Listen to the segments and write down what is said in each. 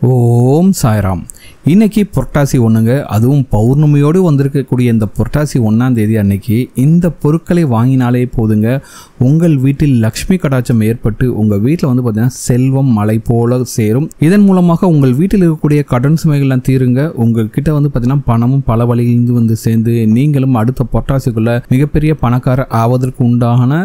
ஓம் சாய்ராம். இன்னைக்கு புரட்டாசி ஒன்றுங்க. அதுவும் பௌர்ணமியோடு வந்திருக்கக்கூடிய இந்த புரட்டாசி 1ஆம் தேதி அன்னைக்கு இந்த பொருட்களை வாங்கினாலே போதுங்க, உங்கள் வீட்டில் லக்ஷ்மி கடாட்சம் ஏற்பட்டு உங்கள் வீட்டில் வந்து பார்த்தீங்கன்னா செல்வம் மலை போல சேரும். இதன் மூலமாக உங்கள் வீட்டில் இருக்கக்கூடிய கடன் சுமைகள்லாம் தீருங்க. உங்கள்கிட்ட வந்து பார்த்தீங்கன்னா பணமும் பல வழியிலிருந்து வந்து சேர்ந்து நீங்களும் அடுத்த புரட்டாசிக்குள்ள மிகப்பெரிய பணக்காரர் ஆவதற்கு உண்டான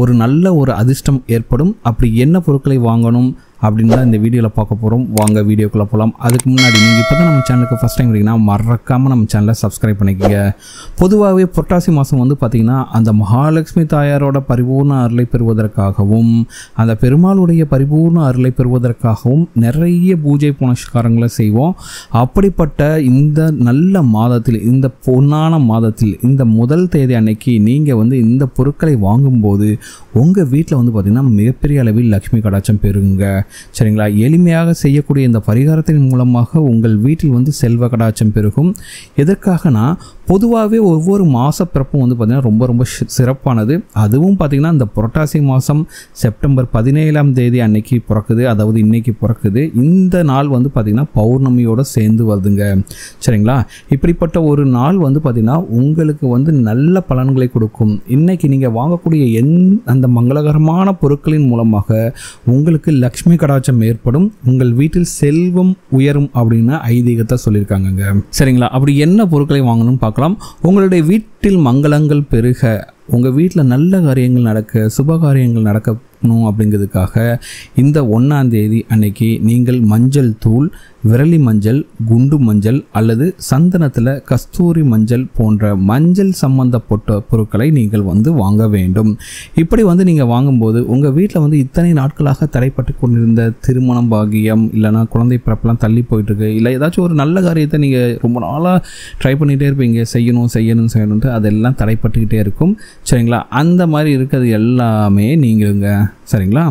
ஒரு நல்ல ஒரு அதிர்ஷ்டம் ஏற்படும். அப்படி என்ன பொருட்களை வாங்கணும் அப்படின்னு தான் இந்த வீடியோவில் பார்க்க போகிறோம். வாங்க வீடியோக்குள்ளே போகலாம். அதுக்கு முன்னாடி நீங்கள் இப்போ தான் நம்ம சேனலுக்கு ஃபஸ்ட் டைம் வரீங்கன்னா மறக்காமல் நம்ம சேனலை சப்ஸ்கிரைப் பண்ணிக்கோங்க. பொதுவாகவே புரட்டாசி மாதம் வந்து பார்த்திங்கன்னா அந்த மகாலட்சுமி தாயாரோட பரிபூர்ண அருளை பெறுவதற்காகவும் அந்த பெருமாளுடைய பரிபூர்ண அருளை பெறுவதற்காகவும் நிறைய பூஜை புனஸ்காரங்களை செய்வோம். அப்படிப்பட்ட இந்த நல்ல மாதத்தில், இந்த பொன்னான மாதத்தில், இந்த முதல் தேதி அன்னைக்கு நீங்கள் வந்து இந்த பொருட்களை வாங்கும்போது உங்கள் வீட்டில் வந்து பார்த்திங்கன்னா மிகப்பெரிய அளவில் லக்ஷ்மி கடாட்சம் பெறுங்க. சரிங்களா? எளிமையாக செய்யக்கூடிய இந்த பரிகாரத்தின் மூலமாக உங்கள் வீட்டில் வந்து செல்வ கடாட்சம் பெருகும். எதற்காகனா, பொதுவாகவே ஒவ்வொரு மாத பிறப்பும் வந்து பார்த்திங்கன்னா ரொம்ப ரொம்ப சிறப்பானது. அதுவும் பார்த்திங்கன்னா இந்த புரட்டாசி மாதம் செப்டம்பர் 17ஆம் தேதி அன்னைக்கு பிறக்குது, அதாவது இன்னைக்கு பிறக்குது. இந்த நாள் வந்து பார்த்திங்கன்னா பௌர்ணமியோடு சேர்ந்து வருதுங்க. சரிங்களா? இப்படிப்பட்ட ஒரு நாள் வந்து பார்த்திங்கன்னா உங்களுக்கு வந்து நல்ல பலன்களை கொடுக்கும். இன்றைக்கி நீங்கள் வாங்கக்கூடிய அந்த மங்களகரமான பொருட்களின் மூலமாக உங்களுக்கு லக்ஷ்மி கடாட்சம் ஏற்படும். உங்கள் வீட்டில் செல்வம் உயரும் அப்படின்னு ஐதீகத்தை சொல்லியிருக்காங்க. சரிங்களா? அப்படி என்ன பொருட்களை வாங்கணும்னு பார்க்கலாம். உங்களுடைய வீட்டில் மங்களங்கள் பெருக, உங்கள் வீட்டில் நல்ல காரியங்கள் நடக்க, சுப காரியங்கள் நடக்கணும் அப்படிங்கிறதுக்காக இந்த 1ஆம் தேதி அன்னைக்கு நீங்கள் மஞ்சள் தூள், விரலி மஞ்சள், குண்டு மஞ்சள் அல்லது சந்தனத்தில் கஸ்தூரி மஞ்சள் போன்ற மஞ்சள் சம்பந்தப்பட்ட பொருட்களை நீங்கள் வந்து வாங்க வேண்டும். இப்படி வந்து நீங்கள் வாங்கும்போது உங்கள் வீட்டில் வந்து இத்தனை நாட்களாக தடைப்பட்டு கொண்டிருந்த திருமணம் பாகியம் இல்லைனா குழந்தை பிறப்பெல்லாம் தள்ளி போயிட்டுருக்கு, இல்லை ஏதாச்சும் ஒரு நல்ல காரியத்தை நீங்கள் ரொம்ப நாளாக ட்ரை பண்ணிகிட்டே இருப்பீங்க, செய்யணும்ட்டு அதெல்லாம் தடைப்பட்டுக்கிட்டே இருக்கும். சரிங்களா? அந்த மாதிரி இருக்கிறது எல்லாமே நீங்களுங்க. சரிங்களா?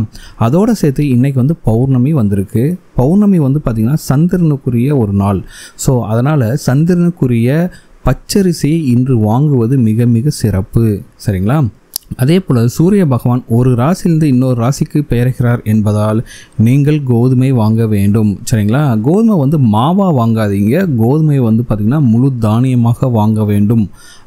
அதோடு சேர்த்து இன்றைக்கி வந்து பௌர்ணமி வந்திருக்கு. பௌர்ணமி வந்து பார்த்திங்கன்னா சந்திரனுக்குரிய ஒரு நாள். ஸோ அதனால் சந்திரனுக்குரிய பச்சரிசி இன்று வாங்குவது மிக மிக சிறப்பு. சரிங்களா? அதே போல் சூரிய பகவான் ஒரு ராசியிலிருந்து இன்னொரு ராசிக்கு பெயர்கிறார் என்பதால் நீங்கள் கோதுமை வாங்க வேண்டும். சரிங்களா? கோதுமை வந்து மாவாக வாங்காதீங்க. கோதுமை வந்து பார்த்திங்கன்னா முழு தானியமாக வாங்க வேண்டும்.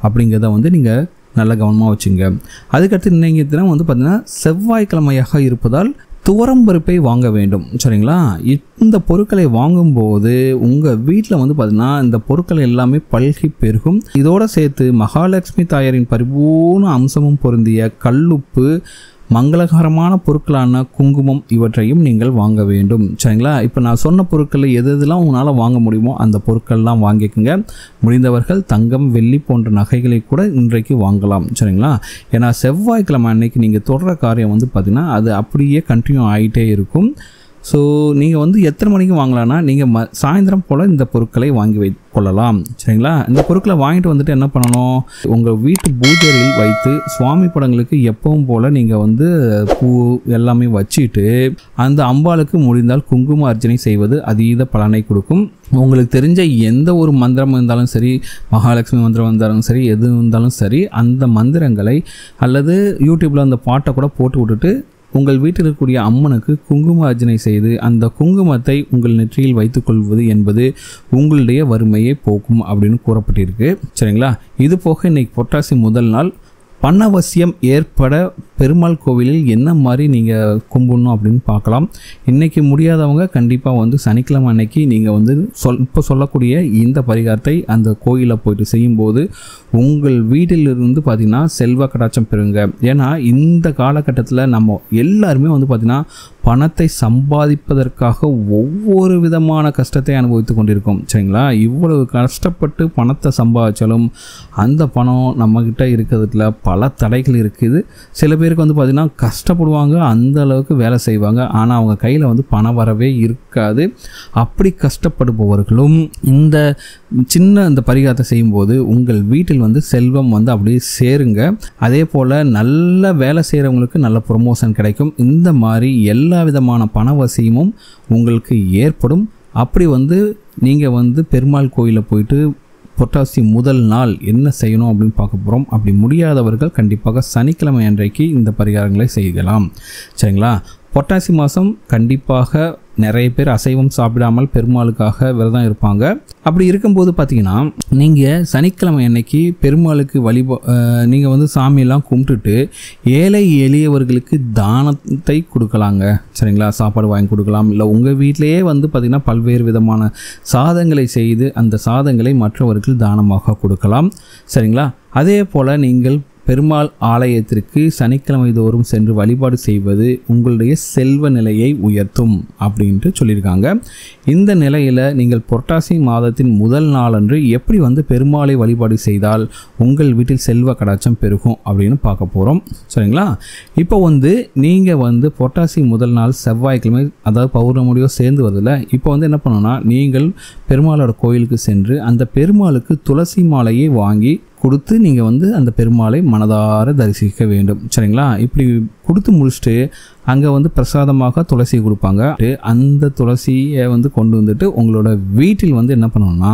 அப்படிங்கிறத வந்து நீங்கள் நல்ல கவனமாக வச்சுங்க. அதுக்கடுத்து இன்னைக்கு தினம் வந்து பார்த்திங்கன்னா செவ்வாய்க்கிழமையாக இருப்பதால் துவரம்பருப்பை வாங்க வேண்டும். சரிங்களா? இந்த பொருட்களை வாங்கும்போது உங்கள் வீட்டில் வந்து பார்த்திங்கன்னா இந்த பொருட்கள் எல்லாமே பல்கி பெருகும். இதோடு சேர்த்து மகாலட்சுமி தாயாரின் பரிபூர்ண அம்சமும் பொருந்திய கல்லுப்பு, மங்களகரமான பொருட்களான குங்குமம் இவற்றையும் நீங்கள் வாங்க வேண்டும். சரிங்களா? இப்போ நான் சொன்ன பொருட்களில் எதெல்லாம் உங்களால் வாங்க முடியுமோ அந்த பொருட்கள்லாம் வாங்கிக்கோங்க. முடிந்தவர்கள் தங்கம், வெள்ளி போன்ற நகைகளை கூட இன்றைக்கு வாங்கலாம். சரிங்களா? ஏன்னா செவ்வாய்க்கிழமை அன்னைக்கு நீங்கள் தொடர காரியம் வந்து பார்த்திங்கன்னா அது அப்படியே கண்டினியூ ஆகிட்டே இருக்கும். ஸோ நீங்கள் வந்து எத்தனை மணிக்கு வாங்கலான்னா நீங்கள் சாயந்தரம் போல் இந்த பொருட்களை வாங்கி கொள்ளலாம். சரிங்களா? இந்த பொருட்களை வாங்கிட்டு வந்துட்டு என்ன பண்ணணும், உங்கள் வீட்டு பூஜையில் வைத்து சுவாமி படங்களுக்கு எப்பவும் போல் நீங்கள் வந்து பூ எல்லாமே வச்சுட்டு அந்த அம்பாளுக்கு முடிந்தால் குங்கும அர்ச்சனை செய்வது அதீத பலனை கொடுக்கும். உங்களுக்கு தெரிஞ்ச எந்த ஒரு மந்திரம் இருந்தாலும் சரி, மகாலட்சுமி மந்திரம் இருந்தாலும் சரி, எது இருந்தாலும் சரி, அந்த மந்திரங்களை அல்லது யூடியூப்பில் அந்த பாட்டை கூட போட்டு விட்டுட்டு உங்கள் வீட்டில் இருக்கக்கூடிய அம்மனுக்கு குங்கும அர்ச்சனை செய்து அந்த குங்குமத்தை உங்கள் நெற்றியில் வைத்துக்கொள்வது என்பது உங்களுடைய வறுமையை போக்கும் அப்படின்னு கூறப்பட்டிருக்கு. சரிங்களா? இது போக இன்னைக்கு புரட்டாசி முதல் நாள் பணவசியம் ஏற்பட பெருமாள் கோவிலில் என்ன மாதிரி நீங்கள் கும்பிடணும் அப்படின்னு பார்க்கலாம். இன்றைக்கி முடியாதவங்க கண்டிப்பாக வந்து சனிக்கிழமை அன்னைக்கு நீங்கள் வந்து இப்போ சொல்லக்கூடிய இந்த பரிகாரத்தை அந்த கோயிலில் போயிட்டு செய்யும்போது உங்கள் வீட்டிலிருந்து பார்த்திங்கன்னா செல்வ கடாட்சம் பெறுங்க. ஏன்னா இந்த காலகட்டத்தில் நம்ம எல்லாருமே வந்து பார்த்திங்கன்னா பணத்தை சம்பாதிப்பதற்காக ஒவ்வொரு விதமான கஷ்டத்தை அனுபவித்து கொண்டிருக்கோம். சரிங்களா? இவ்வளவு கஷ்டப்பட்டு பணத்தை சம்பாதிச்சாலும் அந்த பணம் நம்மக்கிட்ட இருக்கிறதுல பல தடைகள் இருக்குது. சில பேருக்கு வந்து பார்த்திங்கன்னா கஷ்டப்படுவாங்க, அந்த அளவுக்கு வேலை செய்வாங்க, ஆனால் அவங்க கையில் வந்து பணம் வரவே இருக்காது. அப்படி கஷ்டப்படுபவர்களும் இந்த சின்ன இந்த பரிகாரத்தை செய்யும்போது உங்கள் வீட்டில் வந்து செல்வம் வந்து அப்படியே சேருங்க. அதே போல் நல்ல வேலை செய்கிறவங்களுக்கு நல்ல ப்ரொமோஷன் கிடைக்கும். இந்த மாதிரி எல்லா விதமான பணவசியமும் உங்களுக்கு ஏற்படும். அப்படி வந்து நீங்கள் வந்து பெருமாள் கோயிலில் போயிட்டு புரட்டாசி முதல் நாள் என்ன செய்யணும் அப்படின்னு பார்க்க போகிறோம். அப்படி முடியாதவர்கள் கண்டிப்பாக சனிக்கிழமை அன்றைக்கு இந்த பரிகாரங்களை செய்யலாம். சரிங்களா? புரட்டாசி மாதம் கண்டிப்பாக நிறைய பேர் அசைவம் சாப்பிடாமல் பெருமாளுக்காக விரதம் இருப்பாங்க. அப்படி இருக்கும்போது பார்த்தீங்கன்னா நீங்கள் சனிக்கிழமை அன்னைக்கு பெருமாளுக்கு நீங்கள் வந்து சாமியெல்லாம் கும்பிட்டுட்டு ஏழை எளியவர்களுக்கு தானத்தை கொடுக்கலாங்க. சரிங்களா? சாப்பாடு வாங்கி கொடுக்கலாம். இல்லை உங்கள் வீட்டிலேயே வந்து பார்த்திங்கன்னா பல்வேறு விதமான சாதங்களை செய்து அந்த சாதங்களை மற்றவர்கள் தானமாக கொடுக்கலாம். சரிங்களா? அதே போல் நீங்கள் பெருமாள் ஆலயத்திற்கு சனிக்கிழமை தோறும் சென்று வழிபாடு செய்வது உங்களுடைய செல்வ நிலையை உயர்த்தும் அப்படின்ட்டு சொல்லியிருக்காங்க. இந்த நிலையில் நீங்கள் புரட்டாசி மாதத்தின் முதல் நாளன்று எப்படி வந்து பெருமாளை வழிபாடு செய்தால் உங்கள் வீட்டில் செல்வ கடாட்சம் பெருகும் அப்படின்னு பார்க்க போகிறோம். சரிங்களா? இப்போ வந்து நீங்கள் வந்து புரட்டாசி முதல் நாள் செவ்வாய்க்கிழமை, அதாவது பௌர்ணமியோடு சேர்ந்து வருதில்ல, இப்போ வந்து என்ன பண்ணணும்னா நீங்கள் பெருமாளோட கோயிலுக்கு சென்று அந்த பெருமாளுக்கு துளசி மாலையை வாங்கி கொடுத்து நீங்கள் வந்து அந்த பெருமாளை மனதார தரிசிக்க வேண்டும். சரிங்களா? இப்படி கொடுத்து முடிச்சுட்டு அங்கே வந்து பிரசாதமாக துளசி கொடுப்பாங்க. அந்த துளசியை வந்து கொண்டு வந்துட்டு உங்களோட வீட்டில் வந்து என்ன பண்ணணும்னா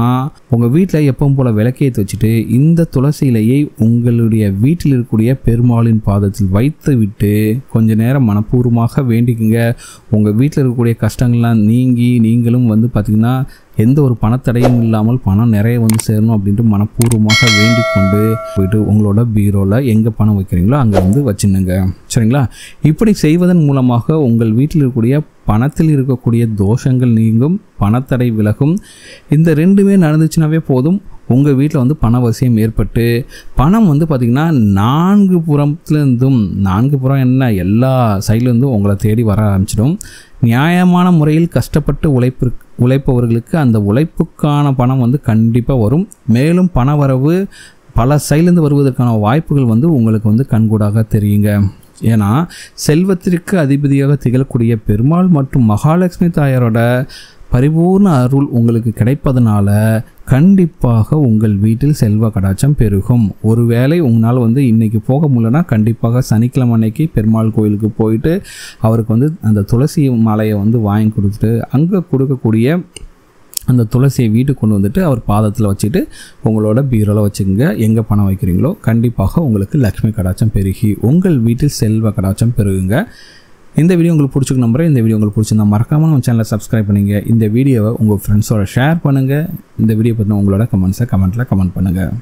உங்கள் வீட்டில் எப்பவும் போல் விளக்கேற்றி வச்சுட்டு இந்த துளசி இலையை உங்களுடைய வீட்டில் இருக்கக்கூடிய பெருமாளின் பாதத்தில் வைத்து விட்டு கொஞ்ச நேரம் மனப்பூர்வமாக வேண்டிக்குங்க. உங்கள் வீட்டில் இருக்கக்கூடிய கஷ்டங்கள்லாம் நீங்கி நீங்களும் வந்து பார்த்திங்கன்னா எந்த ஒரு பணத்தடையும் இல்லாமல் பணம் நிறைய வந்து சேரணும் அப்படின்ட்டு மனப்பூர்வமாக வேண்டிக் கொண்டு போயிட்டு உங்களோட பீரோவில் எங்கே பணம் வைக்கிறீங்களோ அங்கே வந்து வச்சுனுங்க. சரிங்களா? இப்படி செய்வதன் மூலமாக உங்கள் வீட்டில் இருக்கக்கூடிய பணத்தில் இருக்கக்கூடிய தோஷங்கள் நீங்கும், பணத்தடை விலகும். இந்த ரெண்டுமே நடந்துச்சுனாவே போதும், உங்கள் வீட்டில் வந்து பணவசியம் ஏற்பட்டு பணம் வந்து பார்த்திங்கன்னா நான்கு புறம் என்ன எல்லா சைட்லேருந்தும் உங்களை தேடி வர ஆரம்பிச்சிடும். நியாயமான முறையில் கஷ்டப்பட்டு உழைப்பவர்களுக்கு அந்த உழைப்புக்கான பணம் வந்து கண்டிப்பாக வரும். மேலும் பண வரவு பல சைட்லேருந்து வருவதற்கான வாய்ப்புகள் வந்து உங்களுக்கு வந்து கண்கூடாக தெரியுங்க. ஏன்னா செல்வத்திற்கு அதிபதியாக திகழக்கூடிய பெருமாள் மற்றும் மகாலட்சுமி தாயாரோட பரிபூர்ண அருள் உங்களுக்கு கிடைப்பதனால கண்டிப்பாக உங்கள் வீட்டில் செல்வ கடாட்சம் பெருகும். ஒருவேளை உங்களால் வந்து இன்றைக்கி போக முடியலன்னா கண்டிப்பாக சனிக்கிழமை அன்னைக்கு பெருமாள் கோயிலுக்கு போயிட்டு அவருக்கு வந்து அந்த துளசி மாலையை வந்து வாங்கி கொடுத்துட்டு அங்கே கொடுக்கக்கூடிய அந்த துளசியை வீட்டுக்கு கொண்டு வந்துட்டு அவர் பாதத்தில் வச்சுட்டு உங்களோட பீரோவில் வச்சுக்கோங்க. எங்கே பணம் வைக்கிறீங்களோ கண்டிப்பாக உங்களுக்கு லக்ஷ்மி கடாட்சம் பெருகி உங்கள் வீட்டில் செல்வ கடாட்சம் பெருகுங்க. இந்த வீடியோ உங்களுக்கு பிடிச்சிக்க நம்புறேன். இந்த வீடியோ உங்களுக்கு பிடிச்சிருந்தா மறக்காமல் நம்ம சேனலை சப்ஸ்கிரைப் பண்ணுங்கள். இந்த வீடியோவை உங்கள் ஃப்ரெண்ட்ஸோட ஷேர் பண்ணுங்கள். இந்த வீடியோ பற்றின உங்களோட கமெண்ட்ஸை கமெண்ட்டில் கமெண்ட் பண்ணுங்கள்.